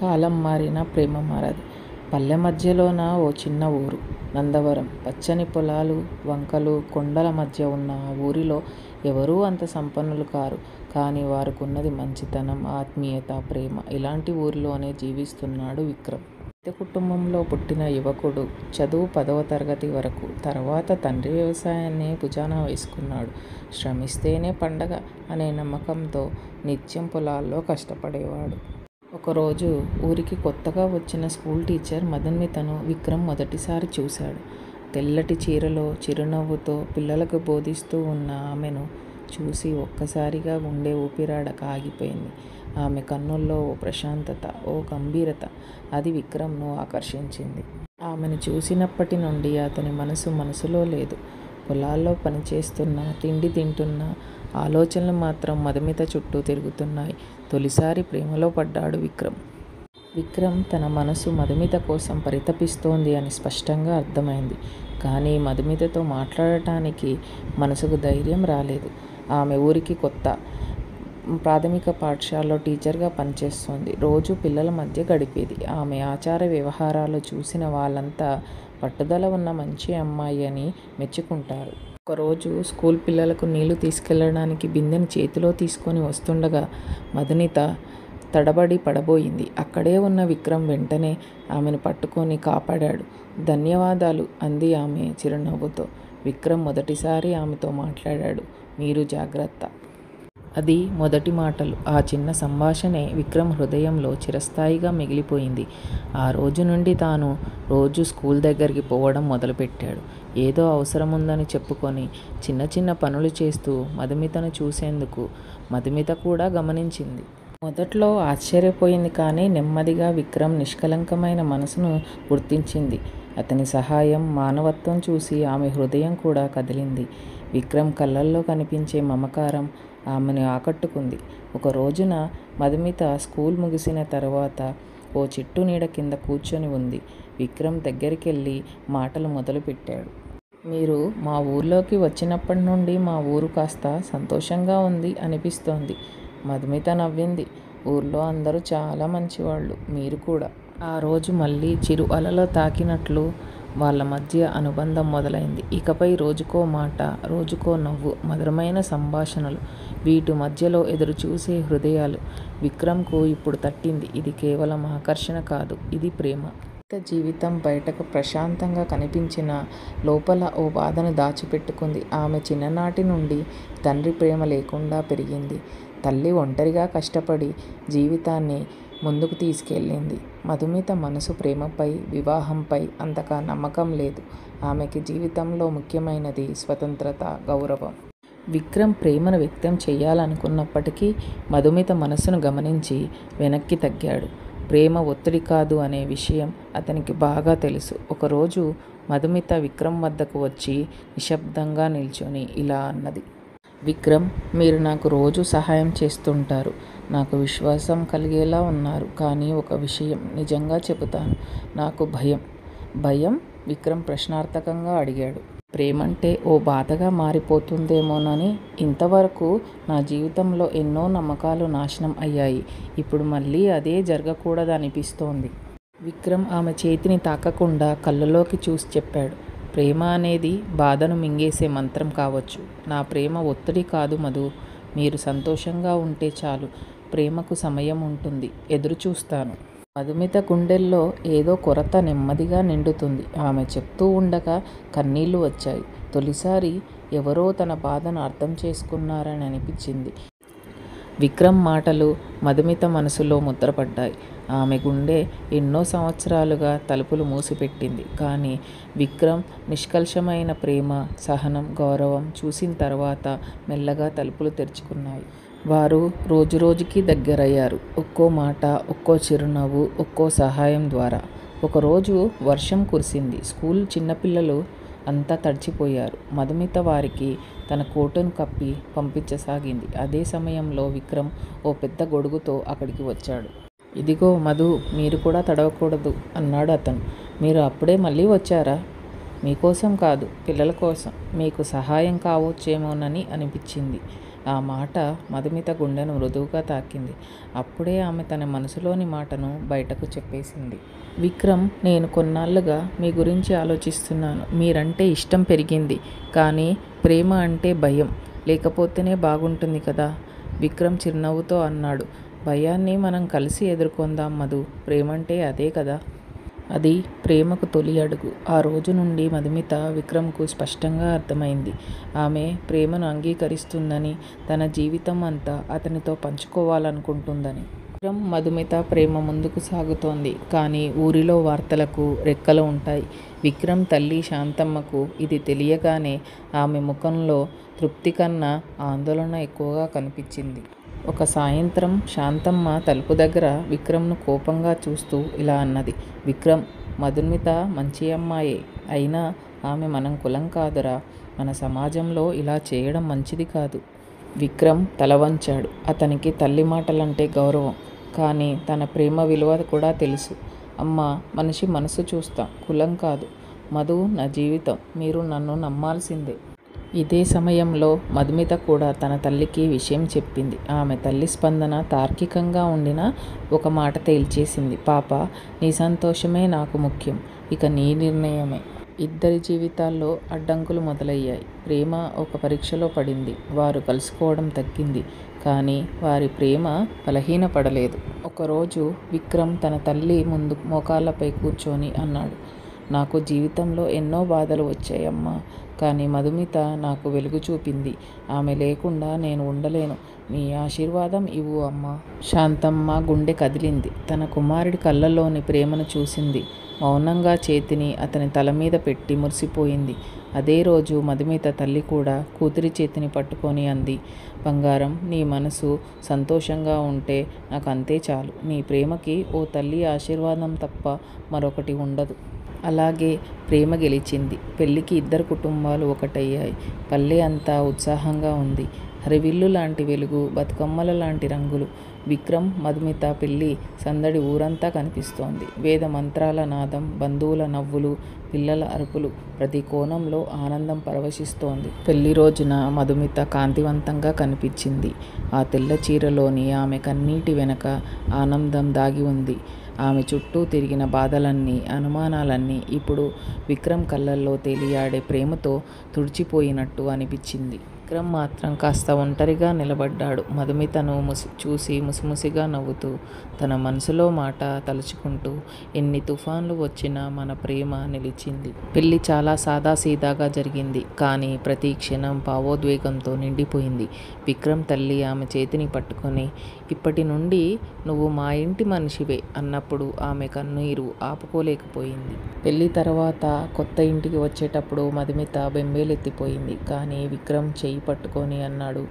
కాలం మారినా ప్రేమ మారదు. పల్లె మధ్యలోన ఓ చిన్న ఊరు నందవరం. పచ్చని పొలాలు, వంకలు, కొండల మధ్య ఉన్న ఆ ఊరిలో ఎవరూ అంత సంపన్నులు కారు. కానీ వారికున్నది మంచితనం, ఆత్మీయత, ప్రేమ. ఇలాంటి ఊరిలోనే జీవిస్తున్నాడు విక్రమ్. పేద కుటుంబంలో పుట్టిన యువకుడు. చదువు 10వ తరగతి వరకు. తర్వాత తండ్రి వ్యవసాయాన్ని భుజాన వేసుకున్నాడు. శ్రమిస్తేనే పండగ అనే నమ్మకంతో నిత్యం పొలాల్లో కష్టపడేవాడు. ఒకరోజు ఊరికి కొత్తగా వచ్చిన స్కూల్ టీచర్ మధుమితను విక్రమ్ మొదటిసారి చూశాడు. తెల్లటి చీరలో చిరునవ్వుతో పిల్లలకు బోధిస్తూ ఉన్న ఆమెను చూసి ఒక్కసారిగా గుండె ఊపిరాడక ఆగిపోయింది. ఆమె కన్నుల్లో ఓ ప్రశాంతత, ఓ గంభీరత. అది విక్రమ్ను ఆకర్షించింది. ఆమెను చూసినప్పటి నుండి అతని మనసులో లేదు. పొలాల్లో పనిచేస్తున్నా, తిండి తింటున్నా ఆలోచనలు మాత్రం మధుమిత చుట్టూ తిరుగుతున్నాయి. తొలిసారి ప్రేమలో పడ్డాడు విక్రమ్. తన మనసు మధుమిత కోసం పరితపిస్తోంది అని స్పష్టంగా అర్థమైంది. కానీ మధుమితతో మాట్లాడటానికి మనసుకు ధైర్యం రాలేదు. ఆమె ఊరికి కొత్త. ప్రాథమిక పాఠశాలలో టీచర్గా పనిచేస్తోంది. రోజు పిల్లల మధ్య గడిపేది. ఆమె ఆచార వ్యవహారాలు చూసిన వాళ్ళంతా పట్టుదల ఉన్న మంచి అమ్మాయి అని మెచ్చుకుంటారు. ఒకరోజు స్కూల్ పిల్లలకు నీళ్లు తీసుకెళ్లడానికి బిందెని చేతిలో తీసుకొని వస్తుండగా మధుమిత తడబడి పడబోయింది. అక్కడే ఉన్న విక్రమ్ వెంటనే ఆమెను పట్టుకొని కాపాడాడు. ధన్యవాదాలు అంది ఆమె చిరునవ్వుతో. విక్రమ్ మొదటిసారి ఆమెతో మాట్లాడాడు. మీరు జాగ్రత్త. అది మొదటి మాటలు. ఆ చిన్న సంభాషణే విక్రమ్ హృదయంలో చిరస్థాయిగా మిగిలిపోయింది. ఆ రోజు నుండి తాను రోజు స్కూల్ దగ్గరికి పోవడం మొదలుపెట్టాడు. ఏదో అవసరముందని చెప్పుకొని చిన్న చిన్న పనులు చేస్తూ మధుమితను చూసేందుకు మధుమిత కూడా గమనించింది. మొదట్లో ఆశ్చర్యపోయింది. కానీ నెమ్మదిగా విక్రమ్ నిష్కలంకమైన మనసును గుర్తించింది. అతని సహాయం, మానవత్వం చూసి ఆమె హృదయం కూడా కదిలింది. విక్రమ్ కళ్ళల్లో కనిపించే మమకారం ఆమెను ఆకట్టుకుంది. ఒక రోజున మధుమిత స్కూల్ ముగిసిన తర్వాత ఓ చెట్టు నీడ కింద కూర్చొని ఉంది. విక్రమ్ దగ్గరికెళ్ళి మాటలు మొదలుపెట్టాడు. మీరు మా ఊర్లోకి వచ్చినప్పటి నుండి మా ఊరు కాస్త సంతోషంగా ఉంది అనిపిస్తోంది. మధుమిత నవ్వింది. ఊర్లో అందరూ చాలా మంచివాళ్ళు, మీరు కూడా. ఆ రోజు మళ్ళీ చిరు అలలో తాకినట్లు వాళ్ళ మధ్య అనుబంధం మొదలైంది. ఇకపై రోజుకో మాట, రోజుకో నవ్వు, మధురమైన సంభాషణలు. వీటి మధ్యలో ఎదురుచూసే హృదయాలు. విక్రమ్కు ఇప్పుడు తట్టింది. ఇది కేవలం ఆకర్షణ కాదు, ఇది ప్రేమ. జీవితం బయటకు ప్రశాంతంగా కనిపించిన లోపల ఓ బాధను దాచిపెట్టుకుంది. ఆమె చిన్ననాటి నుండి తండ్రి ప్రేమ లేకుండా పెరిగింది. తల్లి ఒంటరిగా కష్టపడి జీవితాన్ని ముందుకు తీసుకెళ్ళింది. మధుమిత మనసు ప్రేమపై, వివాహంపై అంతగా నమ్మకం లేదు. ఆమెకి జీవితంలో ముఖ్యమైనది స్వతంత్రత, గౌరవం. విక్రమ్ ప్రేమను వ్యక్తం చేయాలనుకున్నప్పటికీ మధుమిత మనసును గమనించి వెనక్కి తగ్గాడు. ప్రేమ ఒత్తిడి కాదు అనే విషయం అతనికి బాగా తెలుసు. ఒకరోజు మధుమిత విక్రమ్ వద్దకు వచ్చి నిశ్శబ్దంగా నిల్చొని ఇలా అన్నది. విక్రమ్, మీరు నాకు రోజు సహాయం చేస్తుంటారు. నాకు విశ్వాసం కలిగేలా ఉన్నారు. కానీ ఒక విషయం నిజంగా చెబుతాను, నాకు భయం. భయం? విక్రమ్ ప్రశ్నార్థకంగా అడిగాడు. ప్రేమంటే ఓ బాధగా మారిపోతుందేమోనని. ఇంతవరకు నా జీవితంలో ఎన్నో నమ్మకాలు నాశనం అయ్యాయి. ఇప్పుడు మళ్ళీ అదే జరగకూడదనిపిస్తోంది. విక్రమ్ ఆమె చేతిని తాకకుండా కళ్ళలోకి చూసి చెప్పాడు. ప్రేమ అనేది బాధను మింగేసే మంత్రం కావచ్చు. నా ప్రేమ ఒత్తిడి కాదు మధు. మీరు సంతోషంగా ఉంటే చాలు. ప్రేమకు సమయం ఉంటుంది. ఎదురు చూస్తాను. మధుమిత గుండెల్లో ఏదో కొరత నెమ్మదిగా నిండుతుంది. ఆమె చెప్తూ ఉండగా కన్నీళ్లు వచ్చాయి. తొలిసారి ఎవరో తన బాధను అర్థం చేసుకున్నారని అనిపించింది. విక్రమ్ మాటలు మధుమిత మనసులో ముద్రపడ్డాయి. ఆమె గుండె ఎన్నో సంవత్సరాలుగా తలుపులు మూసిపెట్టింది. కానీ విక్రమ్ నిష్కల్షమైన ప్రేమ, సహనం, గౌరవం చూసిన తర్వాత మెల్లగా తలుపులు తెరుచుకున్నాయి. వారు రోజురోజుకి దగ్గరయ్యారు. ఒక్కో మాట, ఒక్కో చిరునవ్వు, ఒక్కో సహాయం ద్వారా. ఒకరోజు వర్షం కురిసింది. స్కూల్ చిన్నపిల్లలు అంతా తడిచిపోయారు. మధుమిత వారికి తన కోటును కప్పి పంపించసాగింది. అదే సమయంలో విక్రమ్ ఓ పెద్ద గొడుగుతో అక్కడికి వచ్చాడు. ఇదిగో మధు, మీరు కూడా తడవకూడదు అన్నాడు అతను. మీరు అప్పుడే మళ్ళీ వచ్చారా? మీకోసం కాదు, పిల్లల కోసం. మీకు సహాయం కావచ్చేమోనని అనిపించింది. ఆ మాట మధుమిత గుండెను మృదువుగా తాకింది. అప్పుడే ఆమె తన మనసులోని మాటను బయటకు చెప్పేసింది. విక్రమ్, నేను కొన్నాళ్ళుగా మీ గురించి ఆలోచిస్తున్నాను. మీరంటే ఇష్టం పెరిగింది, కానీ ప్రేమ అంటే భయం లేకపోతేనే బాగుంటుంది కదా. విక్రమ్ చిరునవ్వుతో అన్నాడు. భయాన్ని మనం కలిసి ఎదుర్కొందాం మధు. ప్రేమంటే అదే కదా. అది ప్రేమకు తొలి అడుగు. ఆ రోజు నుండి మధుమిత విక్రమ్కు స్పష్టంగా అర్థమైంది. ఆమె ప్రేమను అంగీకరిస్తుందని, తన జీవితం అంతా అతనితో పంచుకోవాలనుకుంటుందని. విక్రమ్, మధుమిత ప్రేమ ముందుకు సాగుతోంది. కానీ ఊరిలో వార్తలకు రెక్కలు ఉంటాయి. విక్రమ్ తల్లి శాంతమ్మకు ఇది తెలియగానే ఆమె ముఖంలో తృప్తి కన్నా ఆందోళన ఎక్కువగా కనిపించింది. ఒక సాయంత్రం శాంతమ్మ తలుపు దగ్గర విక్రమ్ను కోపంగా చూస్తూ ఇలా అన్నది. విక్రమ్, మధుమిత మంచి అమ్మాయే, అయినా ఆమె మనం కులం కాదురా. మన సమాజంలో ఇలా చేయడం మంచిది కాదు. విక్రమ్ తల వంచాడు. అతనికి తల్లి మాటలంటే గౌరవం, కానీ తన ప్రేమ విలువ కూడా తెలుసు. అమ్మ, మనిషి మనసు చూస్తాం, కులం కాదు. మధు నా జీవితం, మీరు నన్ను నమ్మాల్సిందే. ఇదే సమయంలో మధుమిత కూడా తన తల్లికి విషయం చెప్పింది. ఆమె తల్లి స్పందన తార్కికంగా ఉండినా ఒక మాట తేల్చేసింది. పాప, నీ సంతోషమే నాకు ముఖ్యం. ఇక నీ నిర్ణయమే. ఇద్దరి జీవితాల్లో అడ్డంకులు మొదలయ్యాయి. ప్రేమ ఒక పరీక్షలో పడింది. వారు కలుసుకోవడం తగ్గింది, కానీ వారి ప్రేమ బలహీనపడలేదు. ఒకరోజు విక్రమ్ తన తల్లి ముందు మోకాళ్ళపై కూర్చొని అన్నాడు. నాకు జీవితంలో ఎన్నో బాధలు వచ్చాయమ్మా, కానీ మధుమిత నాకు వెలుగు చూపింది. ఆమె లేకుండా నేను ఉండలేను. నీ ఆశీర్వాదం ఇవ్వు అమ్మా. శాంతమ్మ గుండె కదిలింది. తన కుమారుడి కళ్ళల్లోని ప్రేమను చూసింది. మౌనంగా చేతిని అతని తల మీద పెట్టి మురిసిపోయింది. అదే రోజు మధుమిత తల్లి కూడా కూతురి చేతిని పట్టుకొని అంది. బంగారం, నీ మనసు సంతోషంగా ఉంటే నాకు అంతే చాలు. నీ ప్రేమకి ఓ తల్లి ఆశీర్వాదం తప్ప మరొకటి ఉండదు. అలాగే ప్రేమ గెలిచింది. పెళ్లికి ఇద్దరు కుటుంబాలు ఒకటయ్యాయి. పల్లె అంతా ఉత్సాహంగా ఉంది. హరివిల్లు లాంటి వెలుగు, బతుకమ్మల లాంటి రంగులు. విక్రమ్, మధుమిత పెళ్లి సందడి ఊరంతా కనిపిస్తోంది. వేద మంత్రాల నాదం, బంధువుల నవ్వులు, పిల్లల అరుపులు, ప్రతి కోణంలో ఆనందం పరవశిస్తోంది. పెళ్లి రోజున మధుమిత కాంతివంతంగా కనిపించింది. ఆ తెల్ల చీరలోని ఆమె కన్నీటి వెనక ఆనందం దాగి ఉంది. ఆమె చుట్టూ తిరిగిన బాధలన్నీ, అనుమానాలన్నీ ఇప్పుడు విక్రమ్ కళ్ళల్లో తేలియాడే ప్రేమతో తుడిచిపోయినట్టు అనిపించింది. విక్రమ్ మాత్రం కాస్త ఒంటరిగా నిలబడ్డాడు. మధుమితను చూసి ముసిముసిగా నవ్వుతూ, తన మనసులో మాట తలుచుకుంటూ, ఎన్ని తుఫాన్లు వచ్చినా మన ప్రేమ నిలిచింది. పెళ్లి చాలా సాదాసీదాగా జరిగింది, కానీ ప్రతి క్షణం భావోద్వేగంతో నిండిపోయింది. విక్రమ్ తల్లి ఆమె చేతిని పట్టుకొని, ఇప్పటి నుండి నువ్వు మా ఇంటి మనిషివే అన్నప్పుడు ఆమె కన్నీరు ఆపుకోలేకపోయింది. పెళ్లి తర్వాత కొత్త ఇంటికి వచ్చేటప్పుడు మధుమిత బెంబేలెత్తిపోయింది. కానీ విక్రమ్ చెయ్యి పట్టుకొని అన్నాడు.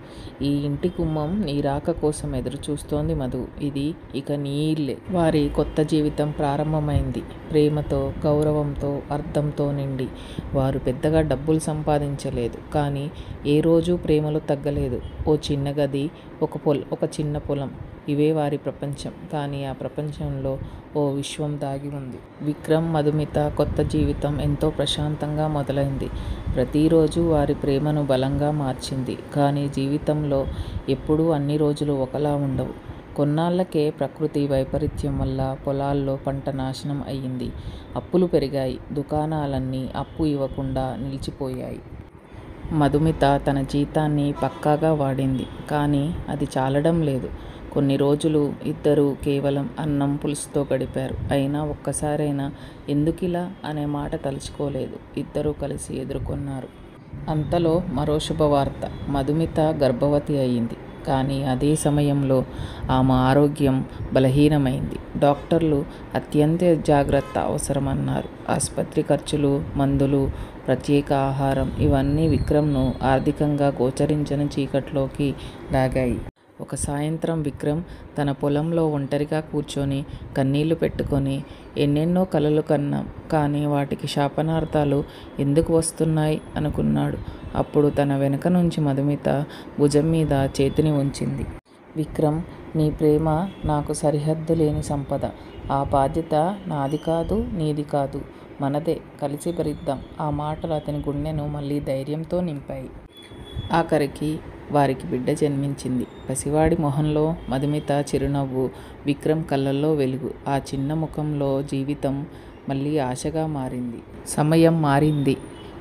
ఈ ఇంటి గుమ్మం నీ రాక కోసం ఎదురు చూస్తోంది మధు. ఇది ఇక నీ ఇల్లే. వారి కొత్త జీవితం ప్రారంభమైంది. ప్రేమతో, గౌరవంతో, అర్థంతో నిండి. వారు పెద్దగా డబ్బులు సంపాదించలేదు, కానీ ఏ రోజు ప్రేమలో తగ్గలేదు. ఓ చిన్న గది, ఒక చిన్న పొలం, ఇవే వారి ప్రపంచం. కానీ ఆ ప్రపంచంలో ఓ విశ్వం దాగి ఉంది. విక్రమ్, మధుమిత కొత్త జీవితం ఎంతో ప్రశాంతంగా మొదలైంది. ప్రతిరోజు వారి ప్రేమను బలంగా మార్చింది. కానీ జీవితంలో ఎప్పుడూ అన్ని రోజులు ఒకలా ఉండవు. కొన్నాళ్లకే ప్రకృతి వైపరీత్యం వల్ల పొలాల్లో పంట నాశనం అయ్యింది. అప్పులు పెరిగాయి. దుకాణాలన్నీ అప్పు ఇవ్వకుండా నిలిచిపోయాయి. మధుమిత తన జీతాన్ని పక్కాగా వాడింది, కానీ అది చాలడం లేదు. కొన్ని రోజులు ఇద్దరూ కేవలం అన్నం పులుసుతో గడిపారు. అయినా ఒక్కసారైనా ఎందుకిలా అనే మాట తలుచుకోలేదు. ఇద్దరూ కలిసి ఎదుర్కొన్నారు. అంతలో మరో శుభవార్త. మధుమిత గర్భవతి అయింది. కానీ అదే సమయంలో ఆమె ఆరోగ్యం బలహీనమైంది. డాక్టర్లు అత్యంత జాగ్రత్త అవసరమన్నారు. ఆసుపత్రి ఖర్చులు, మందులు, ప్రత్యేక ఆహారం ఇవన్నీ విక్రమ్ను ఆర్థికంగా గోచరించని చీకట్లోకి లాగాయి. ఒక సాయంత్రం విక్రమ్ తన పొలంలో ఒంటరిగా కూర్చొని కన్నీళ్లు పెట్టుకొని, ఎన్నెన్నో కలలు కన్నాం, కానీ వాటికి శాపనార్థాలు ఎందుకు వస్తున్నాయి అనుకున్నాడు. అప్పుడు తన వెనక నుంచి మధుమిత భుజం మీద చేతిని ఉంచింది. విక్రమ్, నీ ప్రేమ నాకు సరిహద్దు లేని సంపద. ఆ బాధ్యత నాది కాదు, నీది కాదు, మనదే. కలిసి భరిద్దాం. ఆ మాటలు అతని గుండెను మళ్ళీ ధైర్యంతో నింపాయి. ఆఖరికి వారికి బిడ్డ జన్మించింది. పసివాడి మొహంలో మధుమిత చిరునవ్వు, విక్రమ్ కళ్ళల్లో వెలుగు. ఆ చిన్న ముఖంలో జీవితం మళ్ళీ ఆశగా మారింది. సమయం మారింది.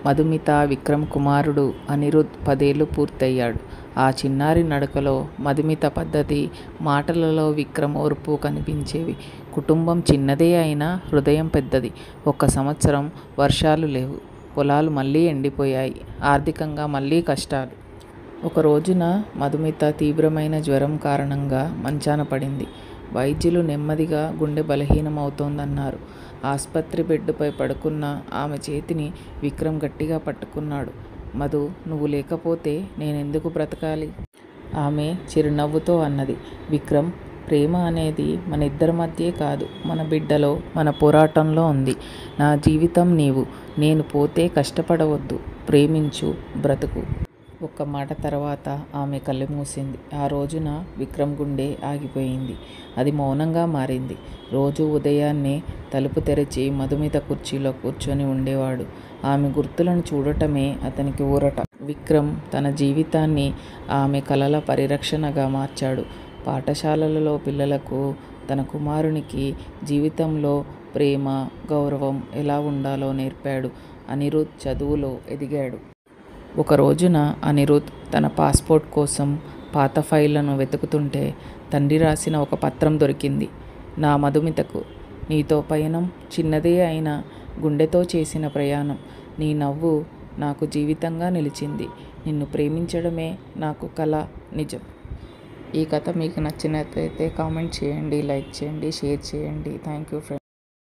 మధుమిత విక్రమ్ కుమారుడు అనిరుద్ 10 ఏళ్ళు పూర్తయ్యాడు. ఆ చిన్నారి నడకలో మధుమిత పద్ధతి, మాటలలో విక్రమ్ ఓర్పు కనిపించేవి. కుటుంబం చిన్నదే అయినా హృదయం పెద్దది. 1 సంవత్సరం వర్షాలు లేవు. పొలాలు మళ్ళీ ఎండిపోయాయి. ఆర్థికంగా మళ్ళీ కష్టాలు. ఒక రోజున మధుమిత తీవ్రమైన జ్వరం కారణంగా మంచాన పడింది. వైద్యులు నెమ్మదిగా గుండె బలహీనమవుతోందన్నారు. ఆస్పత్రి బెడ్డుపై పడుకున్న ఆమె చేతిని విక్రమ్ గట్టిగా పట్టుకున్నాడు. మధు, నువ్వు లేకపోతే నేనెందుకు బ్రతకాలి? ఆమె చిరునవ్వుతో అన్నది. విక్రమ్, ప్రేమ అనేది మన ఇద్దరి మధ్యే కాదు, మన బిడ్డలో, మన పోరాటంలో ఉంది. నా జీవితం నీవు. నేను పోతే కష్టపడవద్దు, ప్రేమించు, బ్రతుకు. ఒక్క మాట తర్వాత ఆమె కళ్ళు మూసింది. ఆ రోజున విక్రమ్ గుండె ఆగిపోయింది. అది మౌనంగా మారింది. రోజు ఉదయాన్నే తలుపు తెరిచి మధుమిత కుర్చీలో కూర్చొని ఉండేవాడు. ఆమె గుర్తులను చూడటమే అతనికి ఊరట. విక్రమ్ తన జీవితాన్ని ఆమె కలల పరిరక్షణగా మార్చాడు. పాఠశాలలలో పిల్లలకు, తన కుమారునికి జీవితంలో ప్రేమ, గౌరవం ఎలా ఉండాలో నేర్పాడు. అనిరుద్ చదువులో ఎదిగాడు. ఒక రోజున అనిరుద్ తన పాస్పోర్ట్ కోసం పాత ఫైళ్లను వెతుకుతుంటే తండ్రి రాసిన ఒక పత్రం దొరికింది. నా మధుమితకు, నీతో పయనం చిన్నదే అయినా గుండెతో చేసిన ప్రయాణం. నీ నవ్వు నాకు జీవితంగా నిలిచింది. నిన్ను ప్రేమించడమే నాకు కల, నిజం. ఈ కథ మీకు నచ్చినట్లయితే కామెంట్ చేయండి, లైక్ చేయండి, షేర్ చేయండి. Thank you friends.